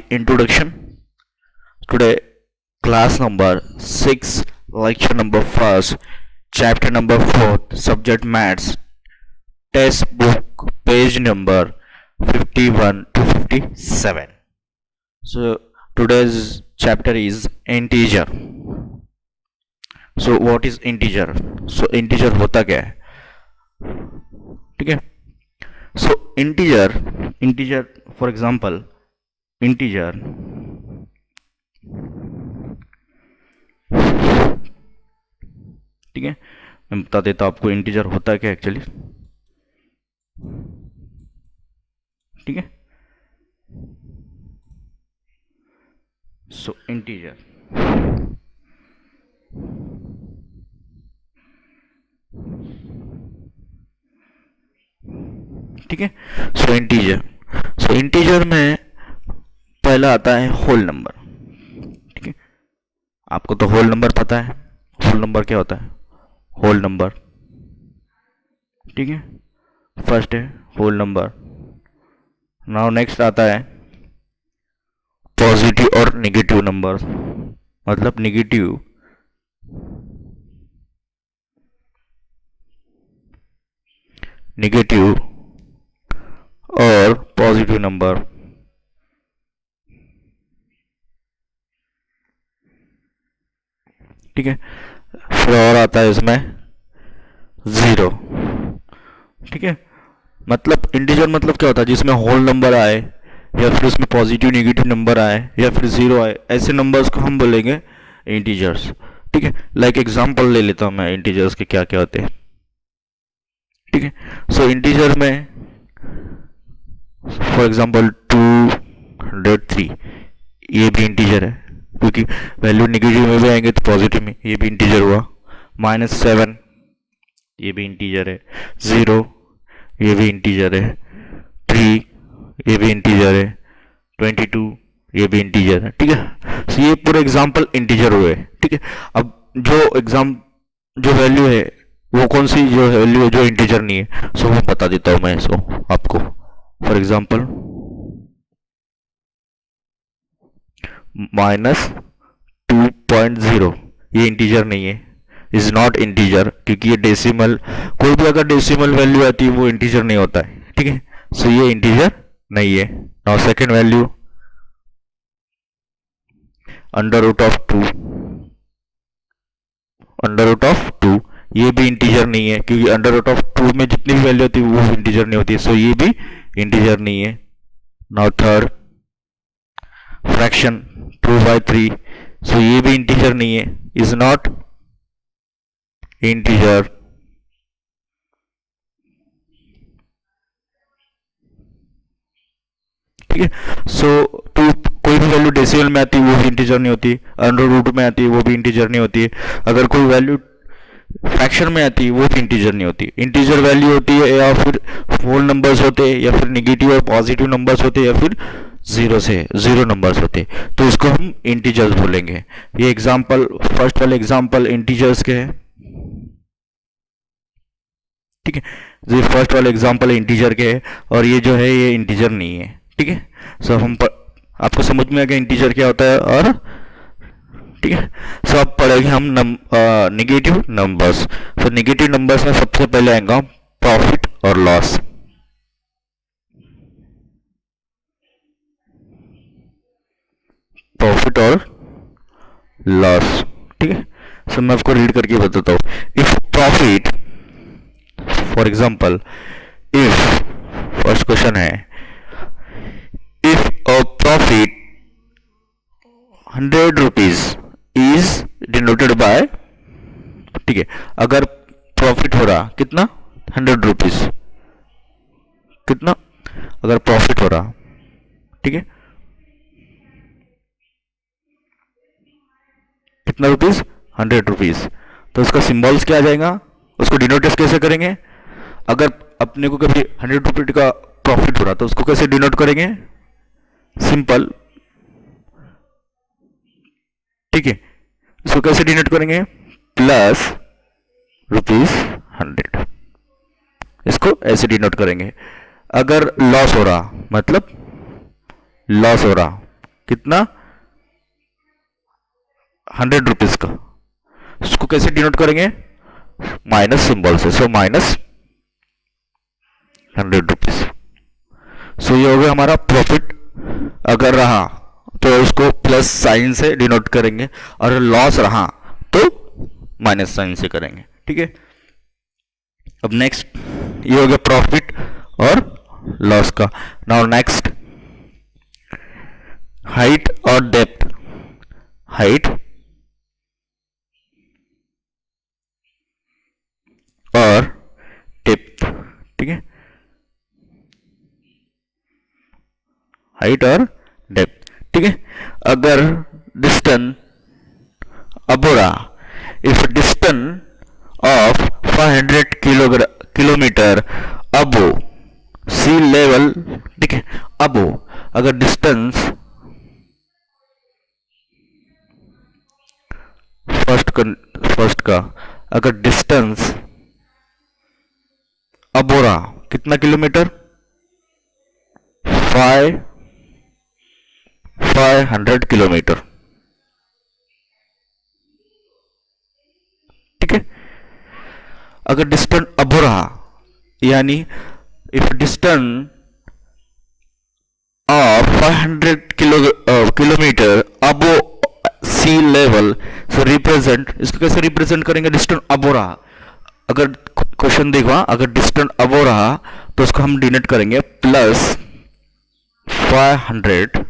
introduction. Today, class number 6, lecture number 1st, chapter number 4th, subject maths, test book, page number 51 to 57. So, today's chapter is integer. So, what is integer? So, integer होता क्या है? ठीक है. So, integer, for example, integer ठीक है, मैं बता देता हूं आपको इंटीजर होता है क्या एक्चुअली. ठीक है. सो इंटीजर ठीक है. सो इंटीजर में पहला आता है होल नंबर. ठीक है, आपको तो होल नंबर पता है. होल नंबर क्या होता है? Whole number. ठीक है, फर्स्ट है होल नंबर. नाउ नेक्स्ट आता है पॉजिटिव और नेगेटिव नंबर. मतलब नेगेटिव और पॉजिटिव नंबर. ठीक है, फिर और आता है इसमें जीरो. ठीक है, मतलब इंटीजर मतलब क्या होता है? जिसमें होल नंबर आए या फिर उसमें पॉजिटिव नेगेटिव नंबर आए या फिर जीरो आए, ऐसे नंबर्स को हम बोलेंगे इंटीजर्स. ठीक है, लाइक एग्जांपल ले लेता हूं मैं इंटीजर्स के क्या क्या होते हैं. ठीक है, सो इंटीजर में फॉर एग्जांपल 203, ये भी इंटीजर है क्योंकि वैल्यू नेगेटिव में भी आएंगे तो पॉजिटिव में, ये भी इंटीजर हुआ. -7, ये भी इंटीजर है. 0, ये भी इंटीजर है. 3, ये भी इंटीजर है. 22, ये भी इंटीजर है. ठीक है, तो ये पूरे एग्जांपल इंटीजर हुए. ठीक है, अब जो वैल्यू है वो कौन सी जो वैल्यू है जो इंटीजर नहीं है, सो मैं बता देता हूं मैं इसको आपको. फॉर एग्जांपल -2.0, ये इंटीजर नहीं है, इज नॉट इंटीजर, क्योंकि ये डेसिमल, कोई भी अगर डेसिमल वैल्यू आती है वो इंटीजर नहीं होता है. ठीक है, सो ये इंटीजर नहीं है. नाउ सेकंड वैल्यू √2, ये भी इंटीजर नहीं है क्योंकि √2 में जितनी भी वैल्यू होती है वो इंटीजर नहीं होती है, सो ये भी इंटीजर नहीं है. नाउ थर्ड फ्रैक्शन 2/3, सो ये भी इंटीजर नहीं है, इज नॉट इंटीजर. ठीक है, सो टू कोई भी वैल्यू डेसिमल में आती है वो भी इंटीजर नहीं होती, √2 में आती है वो भी इंटीजर नहीं होती है, अगर कोई वैल्यू फ्रैक्शन में आती है वो भी इंटीजर नहीं होती. इंटीजर वैल्यू होती है या फिर होल नंबर्स होते हैं या फिर नेगेटिव और पॉजिटिव नंबर्स होते हैं या फिर जीरो नंबर्स होते, तो इसको हम इंटीजर्स बोलेंगे. ये एग्जांपल, फर्स्ट वाले एग्जांपल इंटीजर्स के हैं. ठीक है, ये फर्स्ट वाले एग्जांपल इंटीजर के है और ये जो है ये इंटीजर नहीं है. ठीक है, सो हम आपको समझ में आ गया इंटीजर क्या होता है. और ठीक है, सो अब पढ़ेंगे हम नेगेटिव नंबर्स. तो नेगेटिव नंबर्स में सबसे पहले आएगा प्रॉफिट और लॉस. प्रॉफिट और लॉस. ठीक है, सो मैं आपको रीड करके बताता हूं. If profit, for example, if, first question है, if a profit 100 rupees is denoted by. ठीक है, अगर प्रॉफिट हो रहा कितना, 100 रुपीज, कितना अगर प्रॉफिट हो रहा. ठीक है, कितना रुपीज, 100 रुपीज, तो उसका सिंबल्स क्या आ जाएगा, उसको डिनोट कैसे करेंगे. अगर अपने को कभी 100 रुपीज का प्रॉफिट हो रहा तो उसको कैसे डिनोट करेंगे, सिंपल. ठीक है, इसको कैसे डिनोट करेंगे, प्लस ₹100, इसको ऐसे डिनोट करेंगे. अगर लॉस हो रहा, मतलब लॉस हो रहा कितना, 100 रुपीज का। उसको कैसे डिनोट करेंगे, माइनस सिंबल से। So minus 100 rupees. सो ये हो गया हमारा प्रॉफिट। अगर रहा तो उसको प्लस साइन से डिनोट करेंगे, और लॉस रहा तो माइनस साइन से करेंगे। ठीक है। अब नेक्स्ट ये हो गया प्रॉफिट और लॉस का। नाउ नेक्स्ट हाइट और डेप्थ। हाइट और डेप्थ। ठीक है, हाइट और डेप्थ। ठीक है। अगर distance above, if distance of 500 kilometre above sea level. ठीक है, अबो अगर डिस्टेंस फर्स्ट का अगर डिस्टेंस अबोरा कितना किलोमीटर, 500 किलोमीटर। ठीक है। अगर डिस्टेंस अबो रहा, यानी if distance of 500 kilometre above sea level, so represent, इसको कैसे रिप्रेजेंट करेंगे, डिस्टेंस अबो रहा। अगर क्वेश्चन देखवा, अगर डिस्टेंस अबो रहा तो उसको हम डिनोट करेंगे प्लस 500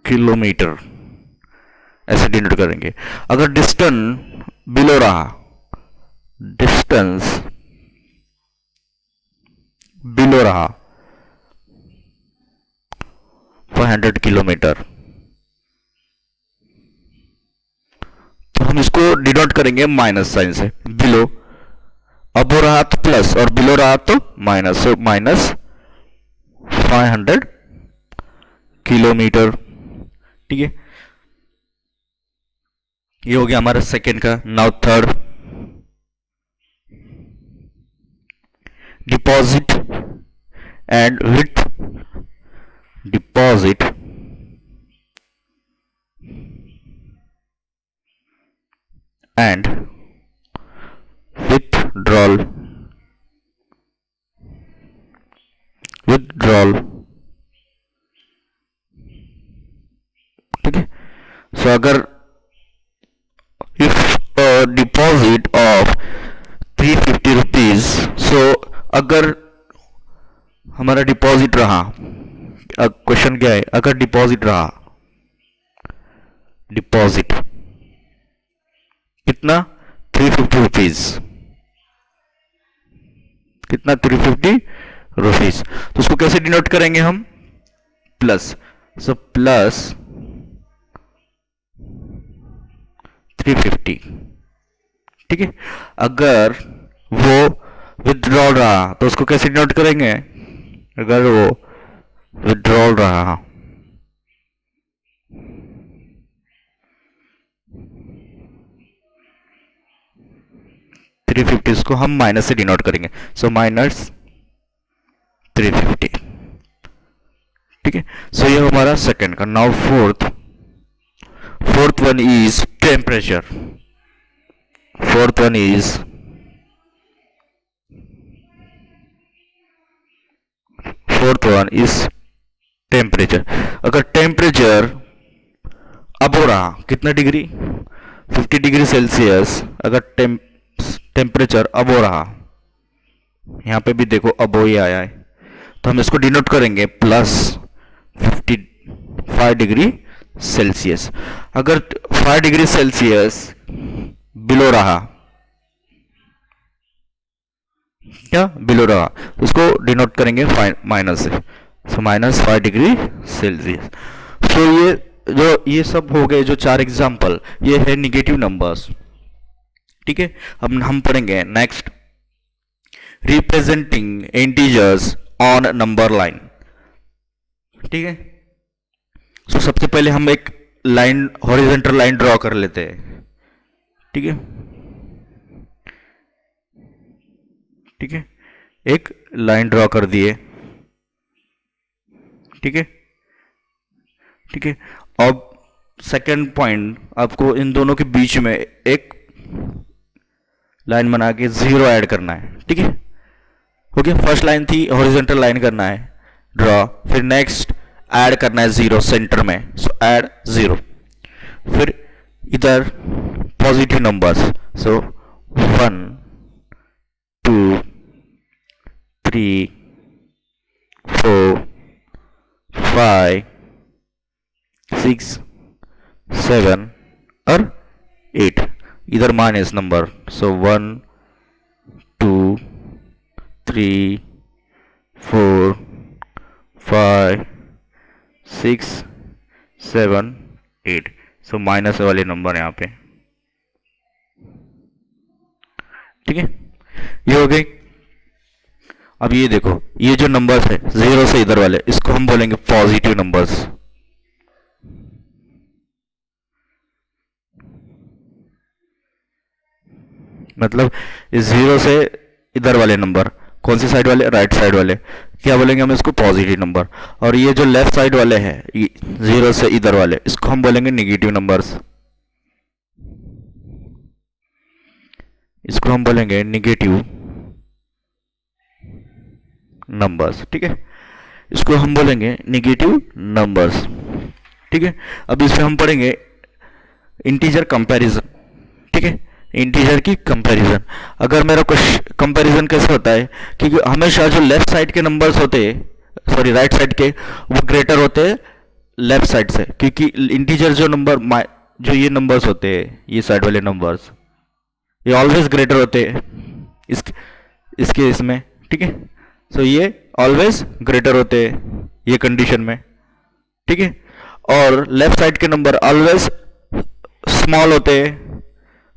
किलोमीटर, ऐसे डिनोट करेंगे। अगर डिस्टेंस बिलो रहा, डिस्टेंस बिलो रहा 500 किलोमीटर, तो हम इसको डिनोट करेंगे माइनस साइन से। बिलो अब हो रहा तो प्लस और बिलो रहा तो माइनस, सो माइनस 500 किलोमीटर। ठीक है, ये हो गया हमारा सेकेंड का। Now third, deposit and with deposit and withdrawal ठीक है। सो अगर इफ डिपॉजिट ऑफ 350 रुपीज, सो अगर हमारा डिपॉजिट रहा, क्वेश्चन क्या है, अगर डिपॉजिट रहा, डिपॉजिट कितना 350 रुपीज, कितना 350 रुपीज, तो उसको कैसे डिनोट करेंगे हम, प्लस, सो प्लस 350। ठीक है। अगर वो विथड्रॉल रहा तो उसको कैसे डिनोट करेंगे, अगर वो विथड्रॉल रहा, थ्री फिफ्टी, इसको हम माइनस से डिनोट करेंगे। So minus 350। ठीक है। सो ये हमारा सेकंड का। Now fourth one is temperature. Fourth one is temperature. अगर टेम्परेचर अब हो रहा कितना डिग्री, 50 डिग्री सेल्सियस, अगर टेम्परेचर अब हो रहा, यहां पे भी देखो अब हो ही आया है, तो हम इसको डिनोट करेंगे प्लस 55 डिग्री सेल्सियस। अगर 5 डिग्री सेल्सियस बिलो रहा, क्या बिलो रहा, उसको डिनोट करेंगे माइनस से, सो माइनस 5 डिग्री सेल्सियस। तो ये सब हो गए जो 4 एग्जाम्पल, ये है निगेटिव नंबर्स। ठीक है। अब हम पढ़ेंगे next, representing integers on number line. ठीक है। सो सबसे पहले हम एक लाइन, हॉरिजॉन्टल लाइन ड्रॉ कर लेते हैं। ठीक है। ठीक है, एक लाइन ड्रॉ कर दिए। ठीक है। ठीक है। अब सेकंड पॉइंट, आपको इन दोनों के बीच में एक लाइन बना के 0 ऐड करना है, ठीक है। हो गया, फर्स्ट लाइन थी हॉरिजॉन्टल लाइन करना है ड्रॉ, फिर नेक्स्ट ऐड करना है 0 सेंटर में, सो ऐड 0। फिर इधर पॉजिटिव नंबर्स, सो 1 2 3 4 5 6 7 और 8। इधर माइनस नंबर, सो 1 2 3 4 5 6 7 8, सो माइनस वाले नंबर यहाँ पे, ठीक है। ये हो गई। अब ये देखो, ये जो नंबर्स है 0 से इधर वाले, इसको हम बोलेंगे पॉजिटिव नंबर्स। मतलब इस 0 से इधर वाले नंबर, कौन सी साइड वाले, राइट साइड वाले, क्या बोलेंगे हम इसको, पॉजिटिव नंबर। और ये जो लेफ्ट साइड वाले हैं 0 से इधर वाले, इसको हम बोलेंगे निगेटिव नंबर्स। इसको हम बोलेंगे निगेटिव नंबर्स, ठीक है। इसको हम बोलेंगे निगेटिव नंबर्स, ठीक है। अब इसमें हम पढ़ेंगे इंटीजर कंपैरिजन, ठीक है। इंटीजर की कंपैरिजन, अगर मेरा कुछ कंपैरिजन कैसे होता है, क्योंकि हमेशा जो लेफ्ट साइड के नंबर्स होते हैं, सॉरी राइट साइड के, वो ग्रेटर होते हैं लेफ्ट साइड से, क्योंकि इंटीजर जो नंबर, जो ये नंबर्स होते हैं, ये साइड वाले नंबर्स, ये ऑलवेज ग्रेटर होते हैं इसके इसमें, ठीक है। सो ये ऑलवेज ग्रेटर होते हैं ये कंडीशन में, ठीक है। और लेफ्ट साइड के नंबर ऑलवेज स्मॉल होते हैं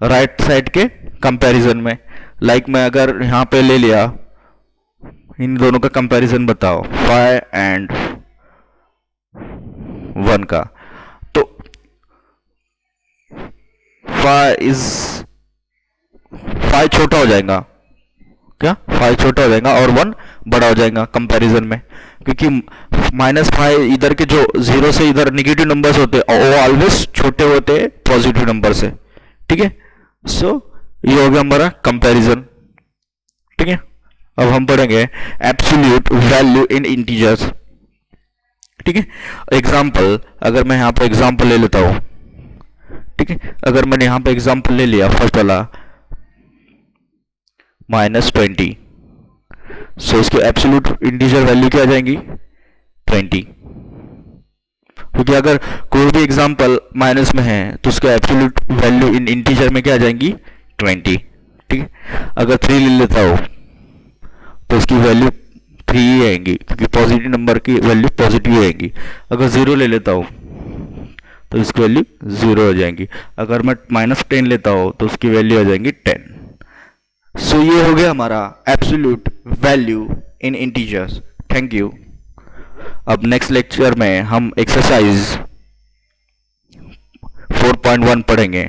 राइट साइड के कंपैरिजन में। लाइक मैं अगर यहां पे ले लिया, इन दोनों का कंपैरिजन बताओ 5 एंड 1 का, तो 5 छोटा हो जाएगा, क्या 5 छोटा हो जाएगा और 1 बड़ा हो जाएगा कंपैरिजन में, क्योंकि -5 इधर के जो 0 से इधर निगेटिव नंबर्स होते हैं वो ऑलवेज छोटे होते हैं पॉजिटिव नंबर से, ठीक है। सो ये हो गया हमारा कंपैरिजन, ठीक है। अब हम पढ़ेंगे एब्सोल्यूट वैल्यू इन इंटीजर्स, ठीक है। एग्जाम्पल, अगर मैं यहां पर एग्जाम्पल ले लेता हूं, ठीक है। अगर मैंने यहां पे एग्जाम्पल ले लिया फर्स्ट वाला -20, सो इसकी एब्सोल्यूट इंटीजर वैल्यू क्या आ जाएंगी 20, क्योंकि अगर कोई भी एग्जाम्पल माइनस में है तो उसका एब्सोल्यूट वैल्यू इन इंटीजर में क्या आ जाएंगी 20, ठीक है। अगर 3 ले लेता हो तो उसकी वैल्यू 3 ही आएंगी, क्योंकि पॉजिटिव नंबर की वैल्यू पॉजिटिव आएंगी। अगर 0 ले लेता हूँ तो इसकी वैल्यू 0 हो जाएंगी। अगर मैं -10 लेता हूँ तो उसकी वैल्यू आ जाएंगी 10। सो ये हो गया हमारा absolute value in integers. Thank you. अब नेक्स्ट लेक्चर में हम एक्सरसाइज 4.1 पढ़ेंगे।